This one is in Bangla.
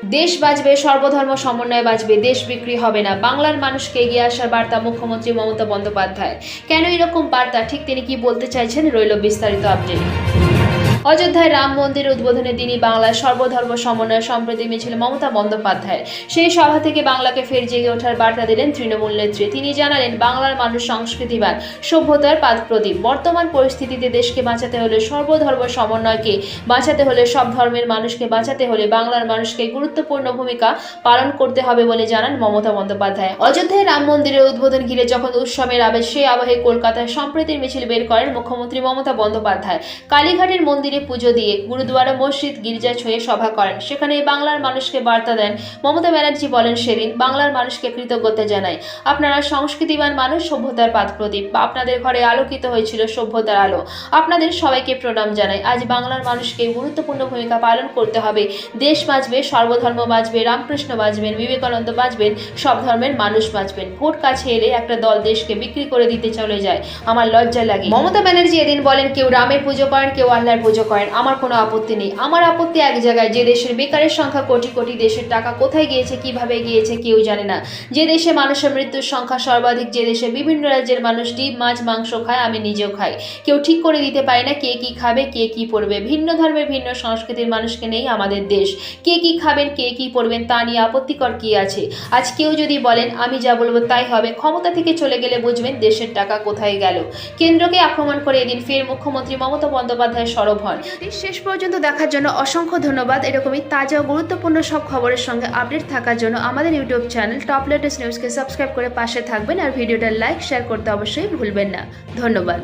দেশ বাঁচবে, সর্বধর্ম সমন্বয় বাঁচবে, দেশ বিক্রি হবে না। বাংলার মানুষকে এগিয়ে আসার বার্তা মুখ্যমন্ত্রী মমতা বন্দ্যোপাধ্যায়। কেন এরকম বার্তা, ঠিক তিনি কি বলতে চাইছেন, রইল বিস্তারিত আপডেট। অযোধ্যায় রাম মন্দির উদ্বোধনের দিনই বাংলার সর্বধর্ম সমন্বয় সম্প্রীতি মিছিল মমতা বন্দ্যোপাধ্যায়। সেই সভা থেকে বাংলাকে ফের জেগে ওঠার বার্তা দিলেন তৃণমূল নেত্রী। তিনি জানালেন, বাংলার মানুষ সংস্কৃতিবান, সভ্যতার পাদপ্রদীপ। বর্তমান পরিস্থিতিতে দেশকে বাঁচাতে হলে, সর্বধর্ম সমন্বয়কে বাঁচাতে হলে, সব ধর্মের মানুষকে বাঁচাতে হলে বাংলার মানুষকে গুরুত্বপূর্ণ ভূমিকা পালন করতে হবে বলে জানান মমতা বন্দ্যোপাধ্যায়। অযোধ্যায় রাম মন্দিরের উদ্বোধন ঘিরে যখন উৎসবের আবেশ, সেই আবহে কলকাতায় সম্প্রীতির মিছিল বের করেন মুখ্যমন্ত্রী মমতা বন্দ্যোপাধ্যায়। কালীঘাটের মন্দিরে পুজো দিয়ে, গুরুদুয়ারা, মসজিদ, গির্জা ছুঁয়ে সভা করেন। সেখানে বাংলার মানুষকে বার্তা দেন। মমতা ব্যানার্জি বলেন, সেদিন বাংলার মানুষকে কৃতজ্ঞতা জানাই। আপনারা সংস্কৃতিবান মানুষ, সভ্যতার পাদপ্রদীপ। আপনাদের ঘরে আলোকিত হয়েছিল সভ্যতার আলো। আপনাদের সবাইকে প্রণাম জানাই। আজ বাংলার মানুষকে গুরুত্বপূর্ণ ভূমিকা পালন করতে হবে। দেশ বাঁচবে, সর্বধর্ম বাঁচবে, রামকৃষ্ণ বাঁচবেন, বিবেকানন্দ বাঁচবেন, সব ধর্মের মানুষ বাঁচবেন। ভোট কাছে এলে একটা দল দেশকে বিক্রি করে দিতে চলে যায়, আমার লজ্জা লাগে। মমতা ব্যানার্জি এদিন বলেন, কেউ রামের পুজো করেন, কেউ আল্লাহর পুজো করেন, আমার কোনো আপত্তি নেই। আমার আপত্তি এক জায়গায়, যে দেশের বেকারের সংখ্যা কোটি কোটি, দেশের টাকা কোথায় গিয়েছে, কিভাবে গিয়েছে কেউ জানে না। যে দেশে মানুষের মৃত্যুর সংখ্যা সর্বাধিক, যে দেশে বিভিন্ন রাজ্যের মানুষ ডিম, মাছ, মাংস খায়, আমি নিজেও খাই। কেউ ঠিক করে দিতে পারে না কে কি খাবে, কে কি পড়বে। ভিন্ন ধর্মের, ভিন্ন সংস্কৃতির মানুষকে নেই আমাদের দেশ। কে কি খাবেন, কে কি পড়বেন, তা নিয়ে আপত্তিকর কি আছে? আজ কেউ যদি বলেন আমি যা বলবো তাই হবে, ক্ষমতা থেকে চলে গেলে বুঝবেন দেশের টাকা কোথায় গেল। কেন্দ্রকে আক্রমণ করে এদিন ফের মুখ্যমন্ত্রী মমতা বন্দ্যোপাধ্যায় সরব হন। শেষ পর্যন্ত দেখার জন্য অসংখ্য ধন্যবাদ। এরকমই তাজা ও গুরুত্বপূর্ণ সব খবরের সঙ্গে আপডেট থাকার জন্য আমাদের ইউটিউব চ্যানেল টপ লেটেস্ট নিউজকে সাবস্ক্রাইব করে পাশে থাকবেন। আর ভিডিওটা লাইক, শেয়ার করতে অবশ্যই ভুলবেন না। ধন্যবাদ।